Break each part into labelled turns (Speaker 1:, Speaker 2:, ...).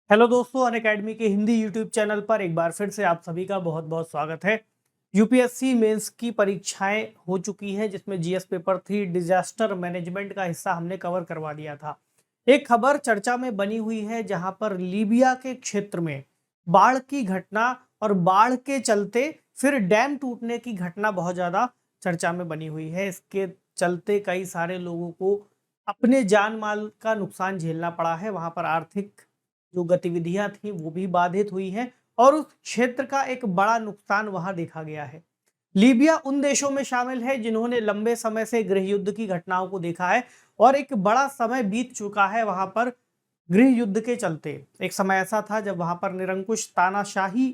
Speaker 1: Hello दोस्तों, Unacademy के Hindi YouTube channel पर एक बार फिर से आप सभी का बहुत बहुत स्वागत है। यूपीएससी मेंस की परीक्षाएं हो चुकी है, जिसमें जीएस पेपर 3 डिजास्टर मैनेजमेंट का हिस्सा हमने कवर करवा दिया था। एक खबर चर्चा में बनी हुई है जहां पर लीबिया के क्षेत्र में बाढ़ की घटना और बाढ़ के चलते फिर डैम टूटने की घटना बहुत ज़्यादा चर्चा में बनी हुई है। इसके चलते कई सारे लोगों को अपने जान माल का नुकसान झेलना पड़ा है। वहां पर आर्थिक जो गतिविधियां थी वो भी बाधित हुई हैं और उस क्षेत्र का एक बड़ा नुकसान वहां देखा गया है। लीबिया उन देशों में शामिल है जिन्होंने लंबे समय से गृह युद्ध की घटनाओं को देखा है और एक बड़ा समय बीत चुका है वहां पर गृह युद्ध के चलते। एक समय ऐसा था जब वहां पर निरंकुश तानाशाही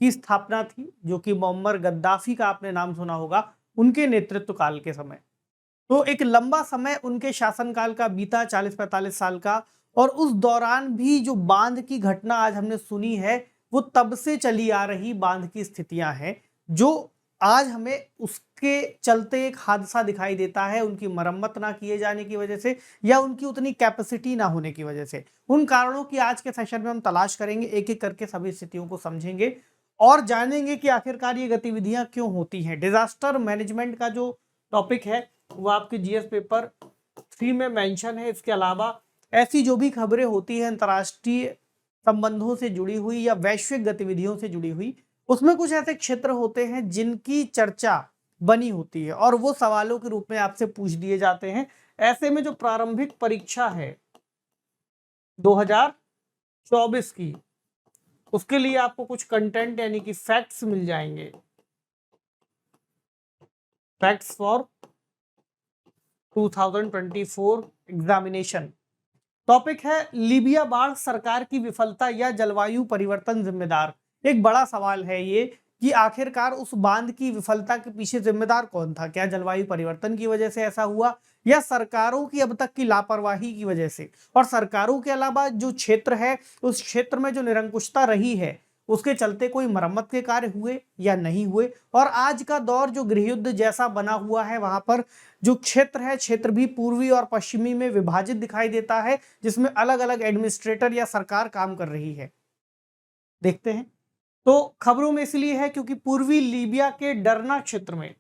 Speaker 1: की स्थापना थी, जो कि मोअम्मर गद्दाफी का आपने नाम सुना होगा, उनके नेतृत्व काल के समय। तो एक लंबा समय उनके शासनकाल का बीता, 40-45 साल का। और उस दौरान भी जो बांध की घटना आज हमने सुनी है, वो तब से चली आ रही बांध की स्थितियां हैं, जो आज हमें उसके चलते एक हादसा दिखाई देता है, उनकी मरम्मत ना किए जाने की वजह से या उनकी उतनी कैपेसिटी ना होने की वजह से। उन कारणों की आज के सेशन में हम तलाश करेंगे, एक एक करके सभी स्थितियों को समझेंगे और जानेंगे कि आखिरकार ये गतिविधियां क्यों होती हैं। डिजास्टर मैनेजमेंट का जो टॉपिक है वो आपके जीएस पेपर 3 में मेंशन है। इसके अलावा ऐसी जो भी खबरें होती हैं अंतर्राष्ट्रीय संबंधों से जुड़ी हुई या वैश्विक गतिविधियों से जुड़ी हुई, उसमें कुछ ऐसे क्षेत्र होते हैं जिनकी चर्चा बनी होती है और वो सवालों के रूप में आपसे पूछ दिए जाते हैं। ऐसे में जो प्रारंभिक परीक्षा है 2024 की, उसके लिए आपको कुछ कंटेंट यानी कि फैक्ट्स मिल जाएंगे। Facts for 2024 examination. टॉपिक है लीबिया बाढ़, सरकार की विफलता या जलवायु परिवर्तन जिम्मेदार। एक बड़ा सवाल है ये कि आखिरकार उस बांध की विफलता के पीछे जिम्मेदार कौन था। क्या जलवायु परिवर्तन की वजह से ऐसा हुआ या सरकारों की अब तक की लापरवाही की वजह से। और सरकारों के अलावा जो क्षेत्र है, उस क्षेत्र में जो निरंकुशता रही है, उसके चलते कोई मरम्मत के कार्य हुए या नहीं हुए। और आज का दौर जो गृहयुद्ध जैसा बना हुआ है, वहां पर जो क्षेत्र है, क्षेत्र भी पूर्वी और पश्चिमी में विभाजित दिखाई देता है, जिसमें अलग अलग एडमिनिस्ट्रेटर या सरकार काम कर रही है। देखते हैं। तो खबरों में इसलिए है क्योंकि पूर्वी लीबिया के डरना क्षेत्र में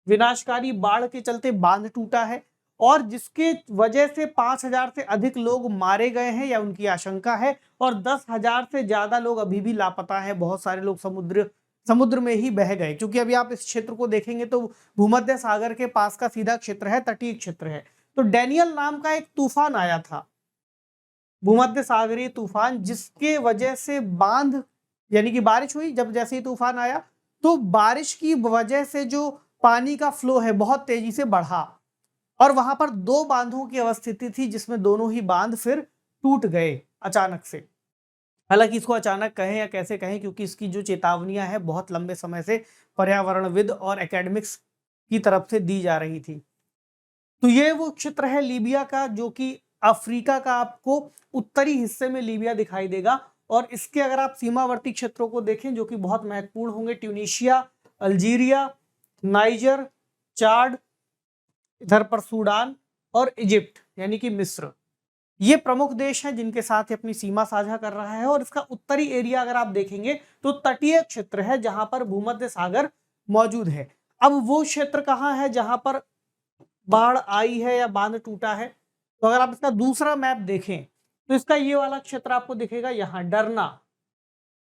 Speaker 1: विनाशकारी बाढ़ के चलते बांध टूटा है और जिसके वजह से 5,000 से अधिक लोग मारे गए हैं या उनकी आशंका है और 10,000 से ज्यादा लोग अभी भी लापता है। बहुत सारे लोग समुद्र में ही बह गए, क्योंकि अभी आप इस क्षेत्र को देखेंगे तो भूमध्य सागर के पास का सीधा क्षेत्र है, तटीय क्षेत्र है। तो डैनियल नाम का एक तूफान आया था, भूमध्य सागरीय तूफान, जिसके वजह से बांध यानी कि बारिश हुई। जब जैसे ही तूफान आया तो बारिश की वजह से जो पानी का फ्लो है बहुत तेजी से बढ़ा और वहां पर दो बांधों की अवस्थिति थी, जिसमें दोनों ही बांध फिर टूट गए अचानक से। हालांकि इसको अचानक कहें या कैसे कहें, क्योंकि इसकी जो चेतावनियां हैं बहुत लंबे समय से पर्यावरणविद और एकेडमिक्स की तरफ से दी जा रही थी। तो ये वो क्षेत्र है लीबिया का, जो कि अफ्रीका का आपको उत्तरी हिस्से में लीबिया दिखाई देगा। और इसके अगर आप सीमावर्ती क्षेत्रों को देखें जो कि बहुत महत्वपूर्ण होंगे, ट्यूनीशिया, अल्जीरिया, नाइजर, चाड, इधर पर सूडान और इजिप्ट यानी कि मिस्र, ये प्रमुख देश हैं जिनके साथ अपनी सीमा साझा कर रहा है। और इसका उत्तरी एरिया अगर आप देखेंगे तो तटीय क्षेत्र है जहां पर भूमध्य सागर मौजूद है। अब वो क्षेत्र कहां है जहां पर बाढ़ आई है या बांध टूटा है, तो अगर आप इसका दूसरा मैप देखें तो इसका ये वाला क्षेत्र आपको दिखेगा, यहां डरना।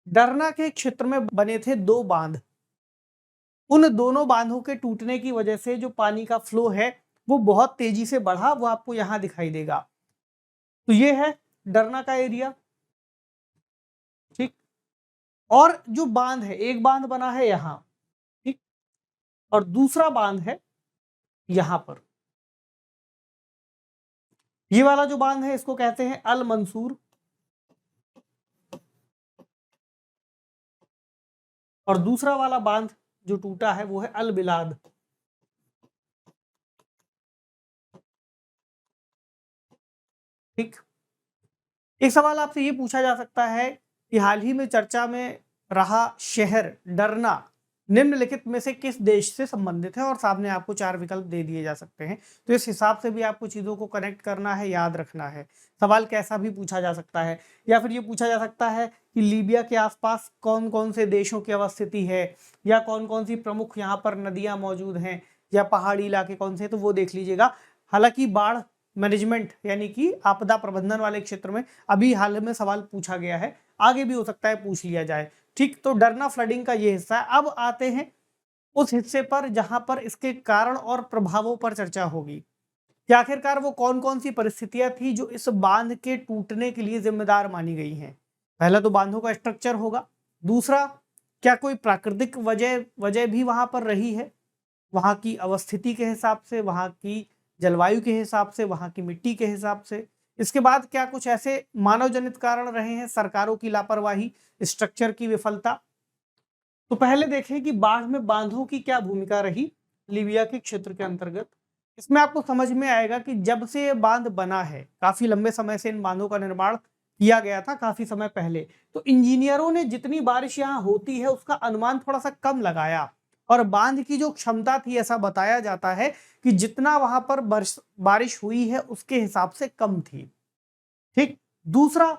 Speaker 1: डरना के क्षेत्र में बने थे दो बांध। उन दोनों बांधों के टूटने की वजह से जो पानी का फ्लो है वो बहुत तेजी से बढ़ा, वो आपको यहां दिखाई देगा। तो ये है डरना का एरिया, ठीक। और जो बांध है, एक बांध बना है यहां, ठीक, और दूसरा बांध है यहां पर। ये वाला जो बांध है इसको कहते हैं अल मंसूर और दूसरा वाला बांध जो टूटा है वो है अल बिलाद। ठीक। एक सवाल आपसे ये पूछा जा सकता है कि हाल ही में चर्चा में रहा शहर डरना, निम्नलिखित में से किस देश से संबंधित है, और सामने आपको 4 विकल्प दे दिए जा सकते हैं। तो इस हिसाब से भी आपको चीज़ों को कनेक्ट करना है, याद रखना है। सवाल कैसा भी पूछा जा सकता है, या फिर ये पूछा जा सकता है कि लीबिया के आसपास कौन-कौन से देशों की अवस्थिति है, या कौन-कौन सी प्रमुख यहाँ पर नदियाँ मौजूद हैं, या पहाड़ी इलाके कौन से, तो वो देख लीजिएगा। हालाँकि बाढ़ मैनेजमेंट यानी कि आपदा प्रबंधन वाले क्षेत्र में अभी हाल में सवाल पूछा गया है, आगे भी हो सकता है पूछ लिया जाए। ठीक, तो डरना फ्लडिंग का ये हिस्सा है। अब आते हैं उस हिस्से पर जहां पर इसके कारण और प्रभावों पर चर्चा होगी कि आखिरकार वो कौन-कौन सी परिस्थितियां थी जो इस बांध के टूटने के लिए जिम्मेदार मानी गई हैं। पहला तो बांधों का स्ट्रक्चर होगा। दूसरा, क्या कोई प्राकृतिक वजह वजह भी वहां पर रही है, वहां की अवस्थिति के हिसाब से, वहां की जलवायु के हिसाब से, वहां की मिट्टी के हिसाब से। इसके बाद क्या कुछ ऐसे मानव जनित कारण रहे हैं, सरकारों की लापरवाही, स्ट्रक्चर की विफलता। तो पहले देखें कि बाढ़ में बांधों की क्या भूमिका रही लीबिया के क्षेत्र के अंतर्गत। इसमें आपको समझ में आएगा कि जब से ये बांध बना है, काफी लंबे समय से इन बांधों का निर्माण किया गया था, काफी समय पहले, तो इंजीनियरों ने जितनी बारिश यहाँ होती है उसका अनुमान थोड़ा सा कम लगाया, और बांध की जो क्षमता थी, ऐसा बताया जाता है कि जितना वहां पर बारिश हुई है उसके हिसाब से कम थी। ठीक, दूसरा,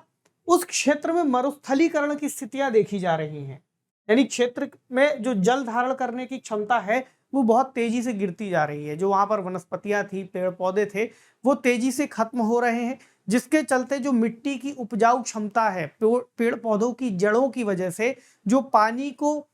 Speaker 1: उस क्षेत्र में मरुस्थलीकरण की स्थितियां देखी जा रही हैं, यानी क्षेत्र में जो जल धारण करने की क्षमता है वो बहुत तेजी से गिरती जा रही है। जो वहां पर वनस्पतियां थी, पेड़ पौधे थे, वो तेजी से खत्म हो रहे हैं, जिसके चलते जो मिट्टी की उपजाऊ क्षमता है, पेड़ पौधों की जड़ों की वजह से जो पानी को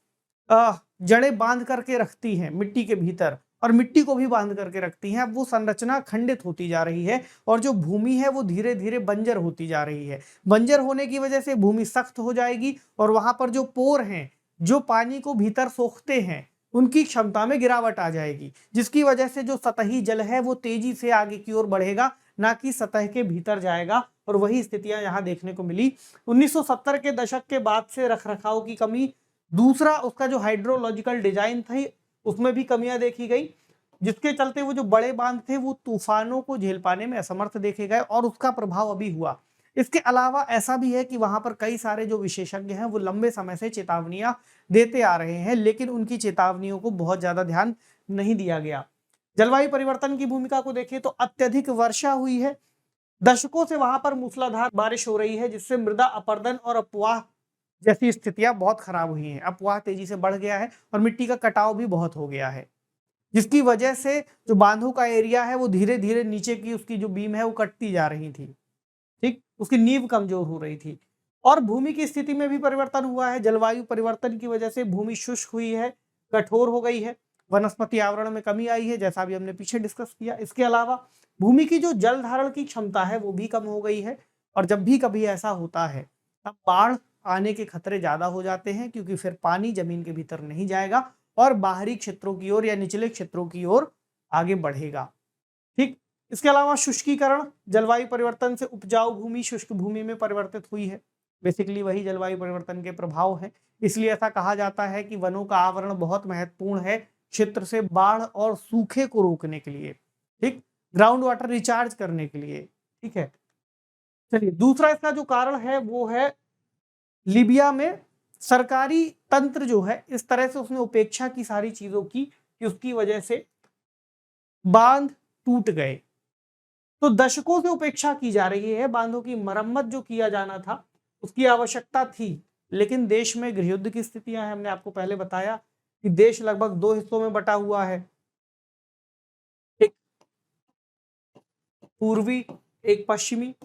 Speaker 1: जड़ें बांध करके रखती हैं मिट्टी के भीतर, और मिट्टी को भी बांध करके रखती हैं, अब वो संरचना खंडित होती जा रही है, और जो भूमि है वो धीरे धीरे बंजर होती जा रही है। बंजर होने की वजह से भूमि सख्त हो जाएगी, और वहां पर जो पोर हैं, जो पानी को भीतर सोखते हैं, उनकी क्षमता में गिरावट आ जाएगी, जिसकी वजह से जो सतही जल है वो तेजी से आगे की ओर बढ़ेगा, ना कि सतह के भीतर जाएगा। और वही स्थितियां यहाँ देखने को मिली 1970 के दशक के बाद से। रखरखाव की कमी, दूसरा उसका जो हाइड्रोलॉजिकल डिजाइन था उसमें भी कमियां देखी गई, जिसके चलते वो जो बड़े बांध थे वो तूफानों को झेल पाने में असमर्थ देखे गए, और उसका प्रभाव अभी हुआ। इसके अलावा ऐसा भी है कि वहां पर कई सारे जो विशेषज्ञ हैं वो लंबे समय से चेतावनियां देते आ रहे हैं, लेकिन उनकी चेतावनियों को बहुत ज्यादा ध्यान नहीं दिया गया। जलवायु परिवर्तन की भूमिका को देखें तो अत्यधिक वर्षा हुई है, दशकों से वहां पर मूसलाधार बारिश हो रही है, जिससे मृदा अपरदन और अपवाह जैसी स्थितियां बहुत खराब हुई हैं। अपवाह तेजी से बढ़ गया है, और मिट्टी का कटाव भी बहुत हो गया है, जिसकी वजह से जो बांधों का एरिया है वो धीरे धीरे नीचे की उसकी जो बीम है वो कटती जा रही थी। ठीक, उसकी नींव कमजोर हो रही थी। और भूमि की स्थिति में भी परिवर्तन हुआ है। जलवायु परिवर्तन की वजह से भूमि शुष्क हुई है, कठोर हो गई है, वनस्पति आवरण में कमी आई है, जैसा भी हमने पीछे डिस्कस किया। इसके अलावा भूमि की जो जल धारण की क्षमता है वो भी कम हो गई है, और जब भी कभी ऐसा होता है तब बाढ़ आने के खतरे ज्यादा हो जाते हैं, क्योंकि फिर पानी जमीन के भीतर नहीं जाएगा और बाहरी क्षेत्रों की ओर या निचले क्षेत्रों की ओर आगे बढ़ेगा। ठीक, इसके अलावा शुष्कीकरण, जलवायु परिवर्तन से उपजाऊ भूमि शुष्क भूमि में परिवर्तित हुई है। बेसिकली वही जलवायु परिवर्तन के प्रभाव है। इसलिए ऐसा कहा जाता है कि वनों का आवरण बहुत महत्वपूर्ण है क्षेत्र से बाढ़ और सूखे को रोकने के लिए, ठीक, ग्राउंड वाटर रिचार्ज करने के लिए। ठीक है, चलिए, दूसरा इसका जो कारण है वो है लीबिया में सरकारी तंत्र जो है इस तरह से उसने उपेक्षा की सारी चीजों की कि उसकी वजह से बांध टूट गए। तो दशकों से उपेक्षा की जा रही है। बांधों की मरम्मत जो किया जाना था उसकी आवश्यकता थी, लेकिन देश में गृहयुद्ध की स्थितियां हैं। हमने आपको पहले बताया कि देश लगभग 2 हिस्सों में बटा हुआ है, एक पूर्वी, एक पश्चिमी।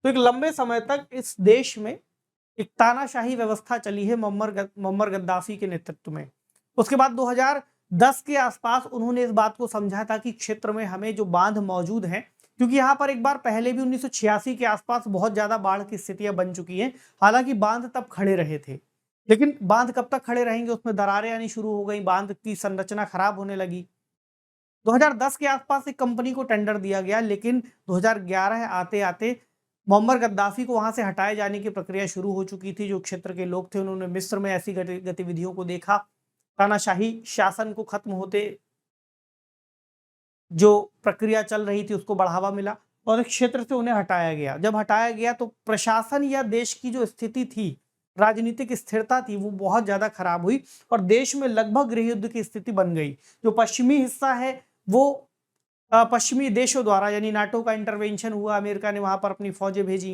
Speaker 1: तो एक लंबे समय तक इस देश में एक तानाशाही व्यवस्था चली है मुअम्मर गद्दाफी के नेतृत्व में। उसके बाद 2010 के आसपास उन्होंने इस बात को समझा था कि क्षेत्र में हमें जो बांध मौजूद हैं, क्योंकि यहाँ पर एक बार पहले भी 1986 के आसपास बहुत ज्यादा बाढ़ की स्थितियां बन चुकी हैं। हालांकि बांध तब खड़े रहे थे, लेकिन बांध कब तक खड़े रहेंगे, उसमें दरारें आनी शुरू हो गई, बांध की संरचना खराब होने लगी। 2010 के आसपास एक कंपनी को टेंडर दिया गया, लेकिन 2011 आते आते मुअम्मर गद्दाफी को वहां से हटाए जाने की प्रक्रिया शुरू हो चुकी थी। जो क्षेत्र के लोग थे उन्होंने मिस्र में ऐसी गतिविधियों को देखा, तानाशाही शासन को खत्म होते जो प्रक्रिया चल रही थी उसको बढ़ावा मिला, और इस क्षेत्र से उन्हें हटाया गया। जब हटाया गया तो प्रशासन या देश की जो स्थिति थी राजनीतिक स्थिरता थी वो बहुत ज्यादा खराब हुई और देश में लगभग गृह युद्ध की स्थिति बन गई। जो पश्चिमी हिस्सा है वो पश्चिमी देशों द्वारा यानी नाटो का इंटरवेंशन हुआ, अमेरिका ने वहां पर अपनी फौजें भेजी,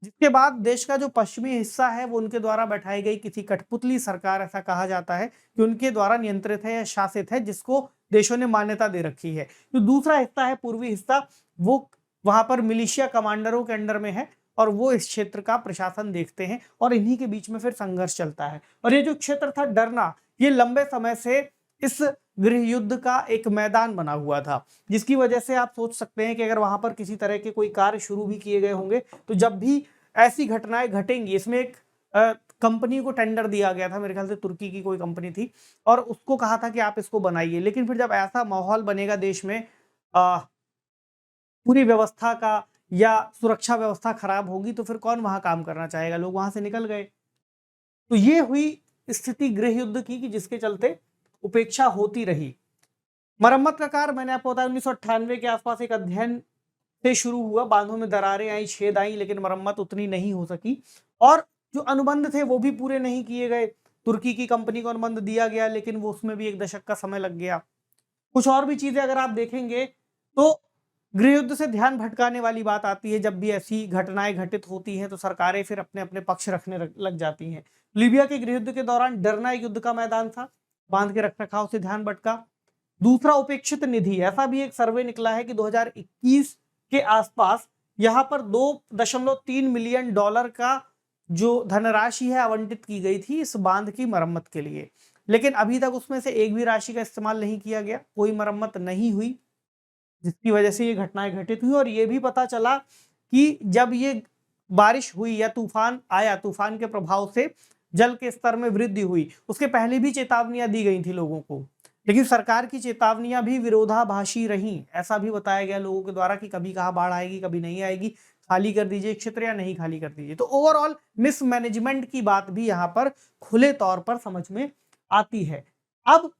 Speaker 1: जिसके बाद देश का जो पश्चिमी हिस्सा है वो उनके द्वारा बैठाई गई किसी कठपुतली सरकार, ऐसा कहा जाता है कि उनके द्वारा नियंत्रित है या शासित है, जिसको देशों ने मान्यता दे रखी है। जो दूसरा हिस्सा है पूर्वी हिस्सा, वो वहां पर मिलिशिया कमांडरों के अंडर में है और वो इस क्षेत्र का प्रशासन देखते हैं और इन्हीं के बीच में फिर संघर्ष चलता है। और ये जो क्षेत्र था डरना, ये लंबे समय से इस गृह युद्ध का एक मैदान बना हुआ था, जिसकी वजह से आप सोच सकते हैं कि अगर वहां पर किसी तरह के कोई कार्य शुरू भी किए गए होंगे तो जब भी ऐसी घटनाएं घटेंगी, इसमें एक कंपनी को टेंडर दिया गया था, मेरे ख्याल से तुर्की की कोई कंपनी थी, और उसको कहा था कि आप इसको बनाइए, लेकिन फिर जब ऐसा माहौल बनेगा देश में, पूरी व्यवस्था का या सुरक्षा व्यवस्था खराब होगी तो फिर कौन वहां काम करना चाहेगा, लोग वहां से निकल गए। तो ये हुई स्थिति गृह युद्ध की कि जिसके चलते उपेक्षा होती रही। मरम्मत का कार्य मैंने आपको बताया 1998 के आसपास एक अध्ययन से शुरू हुआ, बांधों में दरारें आई, छेद आई, लेकिन मरम्मत उतनी नहीं हो सकी और जो अनुबंध थे वो भी पूरे नहीं किए गए। तुर्की की कंपनी को अनुबंध दिया गया लेकिन वो उसमें भी 1 दशक का समय लग गया। कुछ और भी चीजें अगर आप देखेंगे तो गृह युद्ध से ध्यान भटकाने वाली बात आती है। जब भी ऐसी घटनाएं घटित होती हैं तो सरकारें फिर अपने अपने पक्ष रखने लग जाती हैं। लीबिया के गृह युद्ध के दौरान डरना एक युद्ध का मैदान था, बांध के रखरखाव से ध्यान भटका। दूसरा उपेक्षित निधि, ऐसा भी एक सर्वे निकला है कि 2021 के आसपास यहाँ पर 2.3 मिलियन डॉलर का जो धनराशि है आवंटित की गई थी इस बांध की मरम्मत के लिए, लेकिन अभी तक उसमें से एक भी राशि का इस्तेमाल नहीं किया गया, कोई मरम्मत नहीं हुई, जिसकी वजह से ये घटनाएं घटित हुई। और ये भी पता चला कि जब ये बारिश हुई या तूफान आया, तूफान के प्रभाव से जल के स्तर में वृद्धि हुई, उसके पहले भी चेतावनियां दी गई थी लोगों को, लेकिन सरकार की चेतावनियां भी विरोधाभासी रहीं। ऐसा भी बताया गया लोगों के द्वारा कि कभी कहा बाढ़ आएगी, कभी नहीं आएगी, खाली कर दीजिए क्षेत्र या नहीं खाली कर दीजिए। तो ओवरऑल मिसमैनेजमेंट की बात भी यहाँ पर खुले तौर पर समझ में आती है। अब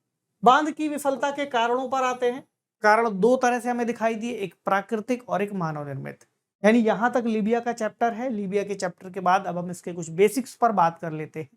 Speaker 1: बांध की विफलता के कारणों पर आते हैं। कारण 2 तरह से हमें दिखाई दिए, एक प्राकृतिक और एक मानव निर्मित। यानी यहां तक लीबिया का चैप्टर है। लीबिया के चैप्टर के बाद अब हम इसके कुछ बेसिक्स पर बात कर लेते हैं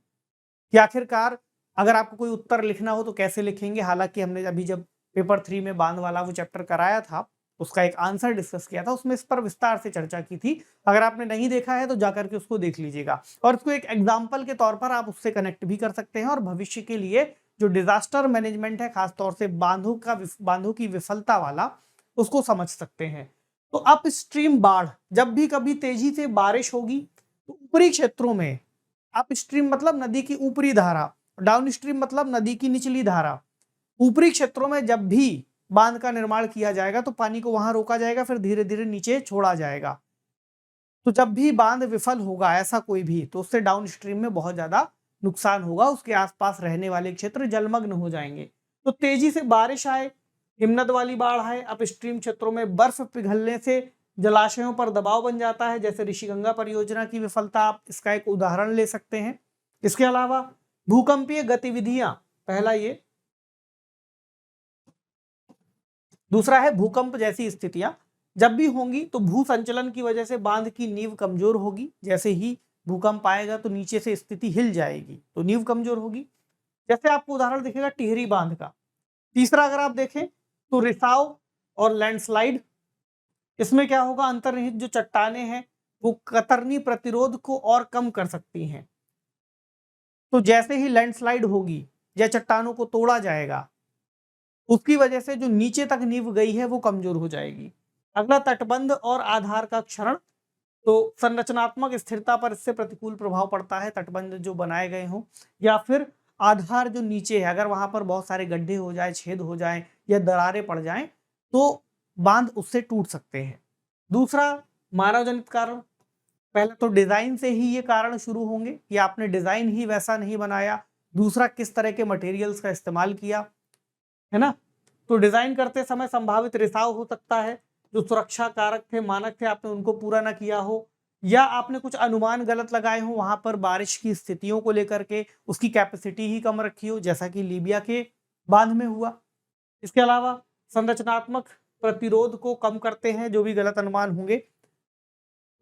Speaker 1: कि आखिरकार अगर आपको कोई उत्तर लिखना हो तो कैसे लिखेंगे। हालांकि हमने अभी जब पेपर 3 में बांध वाला वो चैप्टर कराया था, उसका एक आंसर डिस्कस किया था, उसमें इस पर विस्तार से चर्चा की थी। अगर आपने नहीं देखा है तो जाकर के उसको देख लीजिएगा और उसको एक एग्जाम्पल के तौर पर आप उससे कनेक्ट भी कर सकते हैं और भविष्य के लिए जो डिजास्टर मैनेजमेंट है, खासतौर से बांधों की विफलता वाला, उसको समझ सकते हैं। तो अप स्ट्रीम बाढ़, जब भी कभी तेजी से बारिश होगी तो ऊपरी क्षेत्रों में, अप स्ट्रीम मतलब नदी की ऊपरी धारा, डाउन स्ट्रीम मतलब नदी की निचली धारा, ऊपरी क्षेत्रों में जब भी बांध का निर्माण किया जाएगा तो पानी को वहां रोका जाएगा, फिर धीरे धीरे नीचे छोड़ा जाएगा। तो जब भी बांध विफल होगा ऐसा कोई भी, तो उससे डाउन स्ट्रीम में बहुत ज्यादा नुकसान होगा, उसके आसपास रहने वाले क्षेत्र जलमग्न हो जाएंगे। तो तेजी से बारिश आए, हिमनद वाली बाढ़ आए, अपस्ट्रीम क्षेत्रों में बर्फ पिघलने से जलाशयों पर दबाव बन जाता है, जैसे ऋषिगंगा परियोजना की विफलता, आप इसका एक उदाहरण ले सकते हैं। इसके अलावा भूकंपीय गतिविधियां, पहला ये, दूसरा है भूकंप जैसी स्थितियां जब भी होंगी तो भू संचलन की वजह से बांध की नींव कमजोर होगी। जैसे ही भूकंप आएगा तो नीचे से स्थिति हिल जाएगी तो नींव कमजोर होगी। जैसे आपको उदाहरण दिखेगा टिहरी बांध का। तीसरा अगर आप देखें तो रिसाव और लैंडस्लाइड, इसमें क्या होगा, अंतर्निहित जो चट्टाने हैं वो कतरनी प्रतिरोध को और कम कर सकती हैं। तो जैसे ही लैंडस्लाइड होगी या चट्टानों को तोड़ा जाएगा, उसकी वजह से जो नीचे तक नींव गई है वो कमजोर हो जाएगी। अगला तटबंध और आधार का क्षरण, तो संरचनात्मक स्थिरता पर इससे प्रतिकूल प्रभाव पड़ता है। तटबंध जो बनाए गए हों या फिर आधार जो नीचे है, अगर वहां पर बहुत सारे गड्ढे हो जाए, छेद हो जाए या दरारें पड़ जाएं तो बांध उससे टूट सकते हैं। दूसरा मानव जनित कारण, पहले तो डिजाइन से ही ये कारण शुरू होंगे कि आपने डिजाइन ही वैसा नहीं बनाया। दूसरा किस तरह के मटेरियल्स का इस्तेमाल किया, है ना। तो डिजाइन करते समय संभावित रिसाव हो सकता है, जो सुरक्षा कारक थे, मानक थे, आपने उनको पूरा ना किया हो, या आपने कुछ अनुमान गलत लगाए हो वहां पर बारिश की स्थितियों को लेकर के, उसकी कैपेसिटी ही कम रखी हो, जैसा कि लीबिया के बांध में हुआ। इसके अलावा संरचनात्मक प्रतिरोध को कम करते हैं जो भी गलत अनुमान होंगे।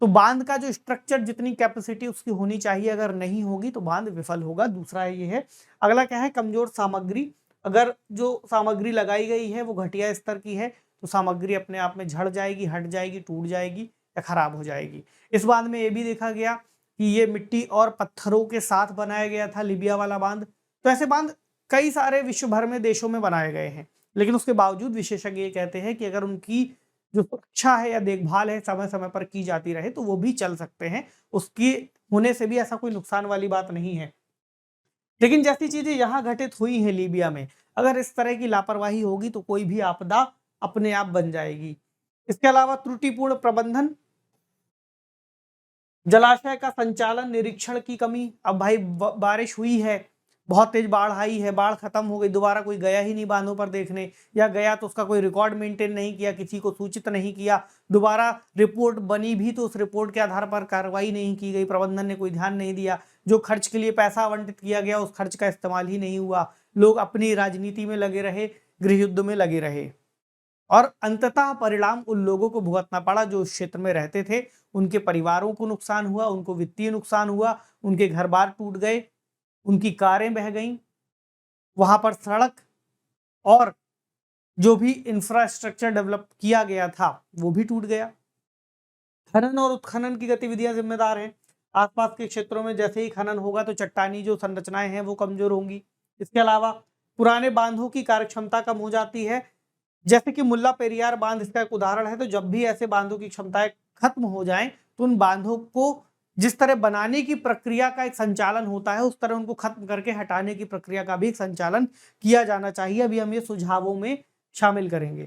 Speaker 1: तो बांध का जो स्ट्रक्चर, जितनी कैपेसिटी उसकी होनी चाहिए, अगर नहीं होगी तो बांध विफल होगा। दूसरा ये है। अगला क्या है, कमजोर सामग्री। अगर जो सामग्री लगाई गई है वो घटिया स्तर की है तो सामग्री अपने आप में झड़ जाएगी, हट जाएगी, टूट जाएगी या खराब हो जाएगी। इस बांध में ये भी देखा गया कि ये मिट्टी और पत्थरों के साथ बनाया गया था, लीबिया वाला बांध। तो ऐसे बांध कई सारे विश्व भर में देशों में बनाए गए हैं, लेकिन उसके बावजूद विशेषज्ञ ये कहते हैं कि अगर उनकी जो सुरक्षा है या देखभाल है समय समय पर की जाती रहे तो वो भी चल सकते हैं, उसकी होने से भी ऐसा कोई नुकसान वाली बात नहीं है। लेकिन जैसी चीजें यहाँ घटित हुई हैं लीबिया में, अगर इस तरह की लापरवाही होगी तो कोई भी आपदा अपने आप बन जाएगी। इसके अलावा त्रुटिपूर्ण प्रबंधन, जलाशय का संचालन, निरीक्षण की कमी। अब भाई बारिश हुई है, बहुत तेज बाढ़ आई है, बाढ़ खत्म हो गई, दोबारा कोई गया ही नहीं बांधों पर देखने, या गया तो उसका कोई रिकॉर्ड मेंटेन नहीं किया, किसी को सूचित नहीं किया, दोबारा रिपोर्ट बनी भी तो उस रिपोर्ट के आधार पर कार्रवाई नहीं की गई, प्रबंधन ने कोई ध्यान नहीं दिया, जो खर्च के लिए पैसा आवंटित किया गया उस खर्च का इस्तेमाल ही नहीं हुआ, लोग अपनी राजनीति में लगे रहे, गृह युद्ध में लगे रहे, और अंततः परिणाम उन लोगों को भुगतना पड़ा जो उस क्षेत्र में रहते थे। उनके परिवारों को नुकसान हुआ, उनको वित्तीय नुकसान हुआ, उनके घर बार टूट गए, उनकी कारें बह गईं, वहां पर सड़क और जो भी इंफ्रास्ट्रक्चर डेवलप किया गया था वो भी टूट गया। खनन और उत्खनन की गतिविधियां जिम्मेदार हैं। आसपास के क्षेत्रों में जैसे ही खनन होगा तो चट्टानी जो संरचनाएं हैं वो कमजोर होंगी। इसके अलावा पुराने बांधों की कार्यक्षमता कम हो जाती है, जैसे कि मुल्ला पेरियार बांध इसका एक उदाहरण है। तो जब भी ऐसे बांधों की क्षमताएं खत्म हो जाएं तो उन बांधों को जिस तरह बनाने की प्रक्रिया का एक संचालन होता है उस तरह उनको खत्म करके हटाने की प्रक्रिया का भी एक संचालन किया जाना चाहिए। अभी हम ये सुझावों में शामिल करेंगे।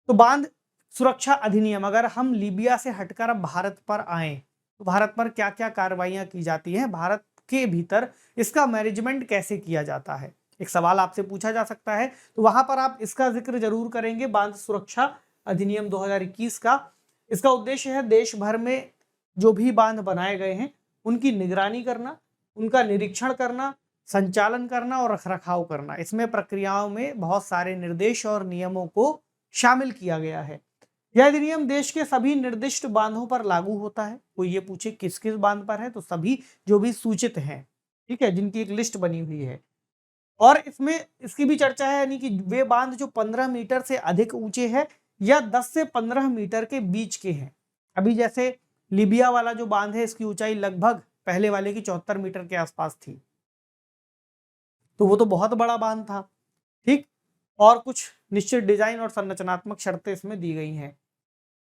Speaker 1: तो बांध सुरक्षा अधिनियम, अगर हम लीबिया से हटकर अब भारत पर आए तो भारत पर क्या क्या कार्रवाइयां की जाती हैं, भारत के भीतर इसका मैनेजमेंट कैसे किया जाता है, एक सवाल आपसे पूछा जा सकता है। तो वहां पर आप इसका जिक्र जरूर करेंगे, बांध सुरक्षा अधिनियम 2021 का। इसका उद्देश्य है देश भर में जो भी बांध बनाए गए हैं उनकी निगरानी करना, उनका निरीक्षण करना, संचालन करना और रखरखाव करना। इसमें प्रक्रियाओं में बहुत सारे निर्देश और नियमों को शामिल किया गया है। यह अधिनियम देश के सभी निर्दिष्ट बांधों पर लागू होता है। कोई ये पूछे किस किस बांध पर है, तो सभी जो भी सूचित हैं, ठीक है, जिनकी एक लिस्ट बनी हुई है। और इसमें इसकी भी चर्चा है, यानी कि वे बांध जो 15 मीटर से अधिक ऊंचे हैं या 10 से 15 मीटर के बीच के हैं। अभी जैसे लीबिया वाला जो बांध है इसकी ऊंचाई लगभग पहले वाले की 74 मीटर के आसपास थी, तो वो तो बहुत बड़ा बांध था, ठीक। और कुछ निश्चित डिजाइन और संरचनात्मक शर्तें इसमें दी गई हैं।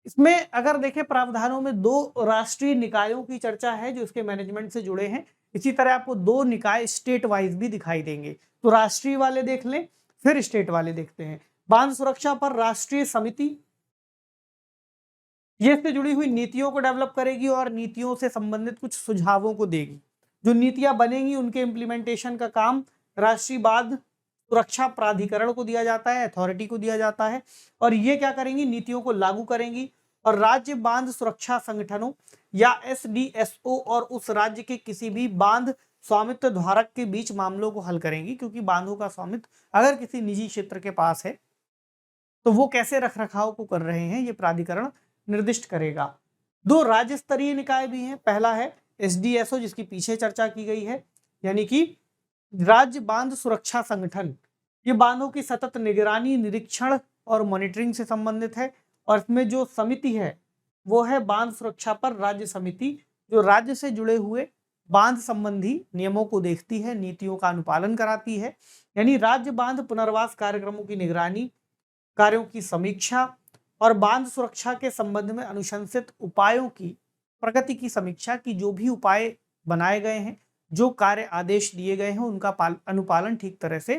Speaker 1: इसमें अगर देखें प्रावधानों में 2 राष्ट्रीय निकायों की चर्चा है जो इसके मैनेजमेंट से जुड़े हैं। इसी तरह आपको 2 निकाय स्टेट वाइज भी दिखाई देंगे। तो राष्ट्रीय वाले देख लें, फिर स्टेट वाले देखते हैं। बांध सुरक्षा पर राष्ट्रीय समिति, ये इससे जुड़ी हुई नीतियों को डेवलप करेगी और नीतियों से संबंधित कुछ सुझावों को देगी। जो नीतियां बनेंगी उनके इम्प्लीमेंटेशन का काम राष्ट्रीय बांध सुरक्षा प्राधिकरण को दिया जाता है, अथॉरिटी को दिया जाता है, और ये क्या करेंगी, नीतियों को लागू करेंगी और राज्य बांध सुरक्षा संगठनों या SDSO और उस राज्य के किसी भी बांध स्वामित्व धारक के बीच मामलों को हल करेंगी। क्योंकि बांधों का स्वामित्व अगर किसी निजी क्षेत्र के पास है तो वो कैसे रखरखाव को कर रहे हैं ये प्राधिकरण निर्दिष्ट करेगा। 2 राज्य स्तरीय निकाय भी हैं। पहला है SDSO जिसकी पीछे चर्चा की गई है, यानी कि राज्य बांध सुरक्षा संगठन। ये बांधों की सतत निगरानी, निरीक्षण और मॉनिटरिंग से संबंधित है। और इसमें जो समिति है वो है बांध सुरक्षा पर राज्य समिति, जो राज्य से जुड़े हुए बांध संबंधी नियमों को देखती है, नीतियों का अनुपालन कराती है। यानी राज्य बांध पुनर्वास कार्यक्रमों की निगरानी, कार्यों की समीक्षा और बांध सुरक्षा के संबंध में अनुशंसित उपायों की प्रगति की समीक्षा, की जो भी उपाय बनाए गए हैं, जो कार्य आदेश दिए गए हैं उनका अनुपालन ठीक तरह से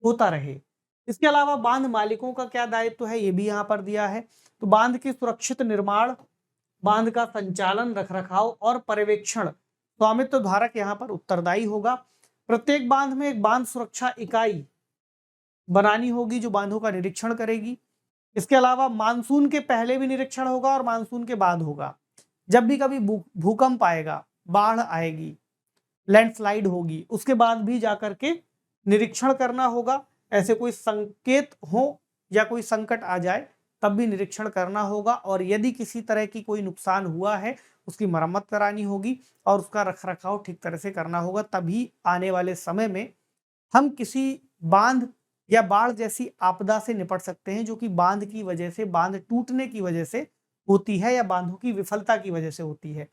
Speaker 1: होता रहे। इसके अलावा बांध मालिकों का क्या दायित्व है ये भी यहाँ पर दिया है। तो बांध के सुरक्षित निर्माण, बांध का संचालन, रखरखाव और पर्यवेक्षण स्वामित्व धारक यहाँ पर उत्तरदायी होगा। प्रत्येक बांध में एक बांध सुरक्षा इकाई बनानी होगी जो बांधों का निरीक्षण करेगी। इसके अलावा मानसून के पहले भी निरीक्षण होगा और मानसून के बाद होगा। जब भी कभी भूकंप आएगा, बाढ़ आएगी, लैंडस्लाइड होगी, उसके बाद भी जाकर के निरीक्षण करना होगा। ऐसे कोई संकेत हो या कोई संकट आ जाए तब भी निरीक्षण करना होगा, और यदि किसी तरह की कोई नुकसान हुआ है उसकी मरम्मत करानी होगी और उसका रखरखाव ठीक तरह से करना होगा। तभी आने वाले समय में हम किसी बांध या बाढ़ जैसी आपदा से निपट सकते हैं, जो कि बांध की वजह से, बांध टूटने की वजह से होती है या बांधों की विफलता की वजह से होती है।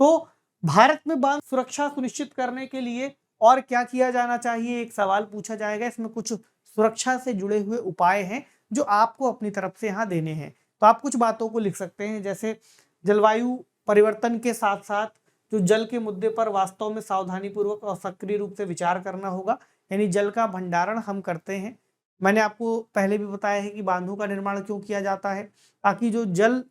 Speaker 1: तो भारत में बांध सुरक्षा सुनिश्चित करने के लिए और क्या किया जाना चाहिए, एक सवाल पूछा जाएगा। इसमें कुछ सुरक्षा से जुड़े हुए उपाय हैं जो आपको अपनी तरफ से यहाँ देने हैं। तो आप कुछ बातों को लिख सकते हैं, जैसे जलवायु परिवर्तन के साथ साथ जो जल के मुद्दे पर वास्तव में सावधानीपूर्वक और सक्रिय रूप से विचार करना होगा, यानी जल का भंडारण हम करते हैं। मैंने आपको पहले भी बताया है कि बांधों का निर्माण क्यों किया जाता है, ताकि जो जल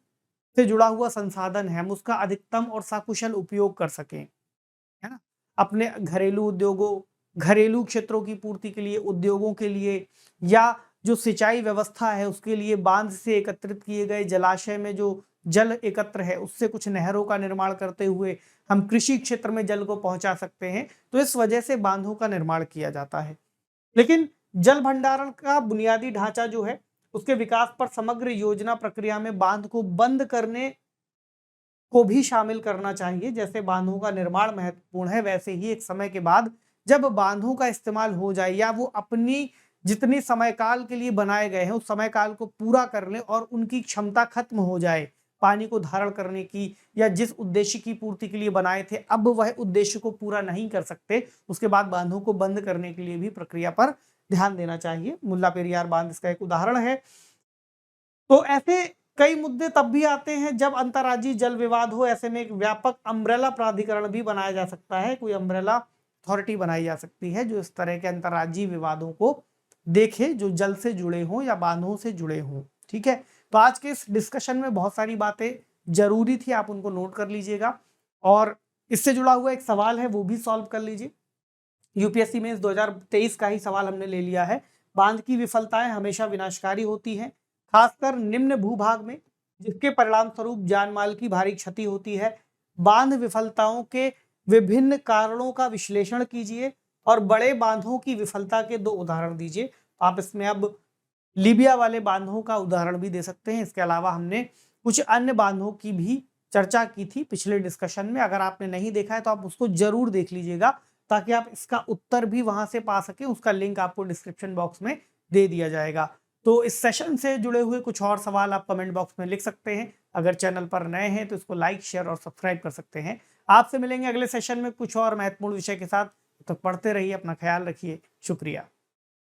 Speaker 1: से जुड़ा हुआ संसाधन है हम उसका अधिकतम और सकुशल उपयोग कर सकें, है ना। अपने घरेलू उद्योगों, घरेलू क्षेत्रों की पूर्ति के लिए, उद्योगों के लिए, या जो सिंचाई व्यवस्था है उसके लिए बांध से एकत्रित किए गए जलाशय में जो जल एकत्र है उससे कुछ नहरों का निर्माण करते हुए हम कृषि क्षेत्र में जल को पहुंचा सकते हैं। तो इस वजह से बांधों का निर्माण किया जाता है। लेकिन जल भंडारण का बुनियादी ढांचा जो है उसके विकास पर समग्र योजना प्रक्रिया में बांध को बंद करने को भी शामिल करना चाहिए। जैसे बांधों का निर्माण महत्वपूर्ण है, वैसे ही एक समय के बाद जब बांधों का इस्तेमाल हो जाए या वो अपनी जितनी समय काल के लिए बनाए गए हैं उस समय काल को पूरा कर लें और उनकी क्षमता खत्म हो जाए पानी को धारण करने की, या जिस उद्देश्य की पूर्ति के लिए बनाए थे अब वह उद्देश्य को पूरा नहीं कर सकते, उसके बाद बांधों को बंद करने के लिए भी प्रक्रिया पर ध्यान देना चाहिए। मुल्ला पेरियार बांध इसका एक उदाहरण है। तो ऐसे कई मुद्दे तब भी आते हैं जब अंतर्राज्यीय जल विवाद हो। ऐसे में एक व्यापक अम्ब्रेला प्राधिकरण भी बनाया जा सकता है, कोई अम्ब्रेला अथॉरिटी बनाई जा सकती है जो इस तरह के अंतर्राज्यीय विवादों को देखे, जो जल से जुड़े हों या बांधों से जुड़े हों। ठीक है, तो आज के इस डिस्कशन में बहुत सारी बातें जरूरी थी, आप उनको नोट कर लीजिएगा, और इससे जुड़ा हुआ एक सवाल है वो भी सॉल्व कर लीजिए। यूपीएससी में 2023 का ही सवाल हमने ले लिया है। बांध की विफलताएं हमेशा विनाशकारी होती हैं, खासकर निम्न भूभाग में, जिसके परिणाम स्वरूप जान माल की भारी क्षति होती है। बांध विफलताओं के विभिन्न कारणों का विश्लेषण कीजिए और बड़े बांधों की विफलता के 2 उदाहरण दीजिए। आप इसमें अब लीबिया वाले बांधों का उदाहरण भी दे सकते हैं। इसके अलावा हमने कुछ अन्य बांधों की भी चर्चा की थी पिछले डिस्कशन में। अगर आपने नहीं देखा है तो आप उसको जरूर देख लीजिएगा, ताकि आप इसका उत्तर भी वहां से पा सके। उसका लिंक आपको डिस्क्रिप्शन बॉक्स में दे दिया जाएगा। तो इस सेशन से जुड़े हुए कुछ और सवाल आप कमेंट बॉक्स में लिख सकते हैं। अगर चैनल पर नए हैं तो इसको लाइक, शेयर और सब्सक्राइब कर सकते हैं। आपसे मिलेंगे अगले सेशन में कुछ और महत्वपूर्ण विषय के साथ। तब तक पढ़ते रहिए, अपना ख्याल रखिए। शुक्रिया।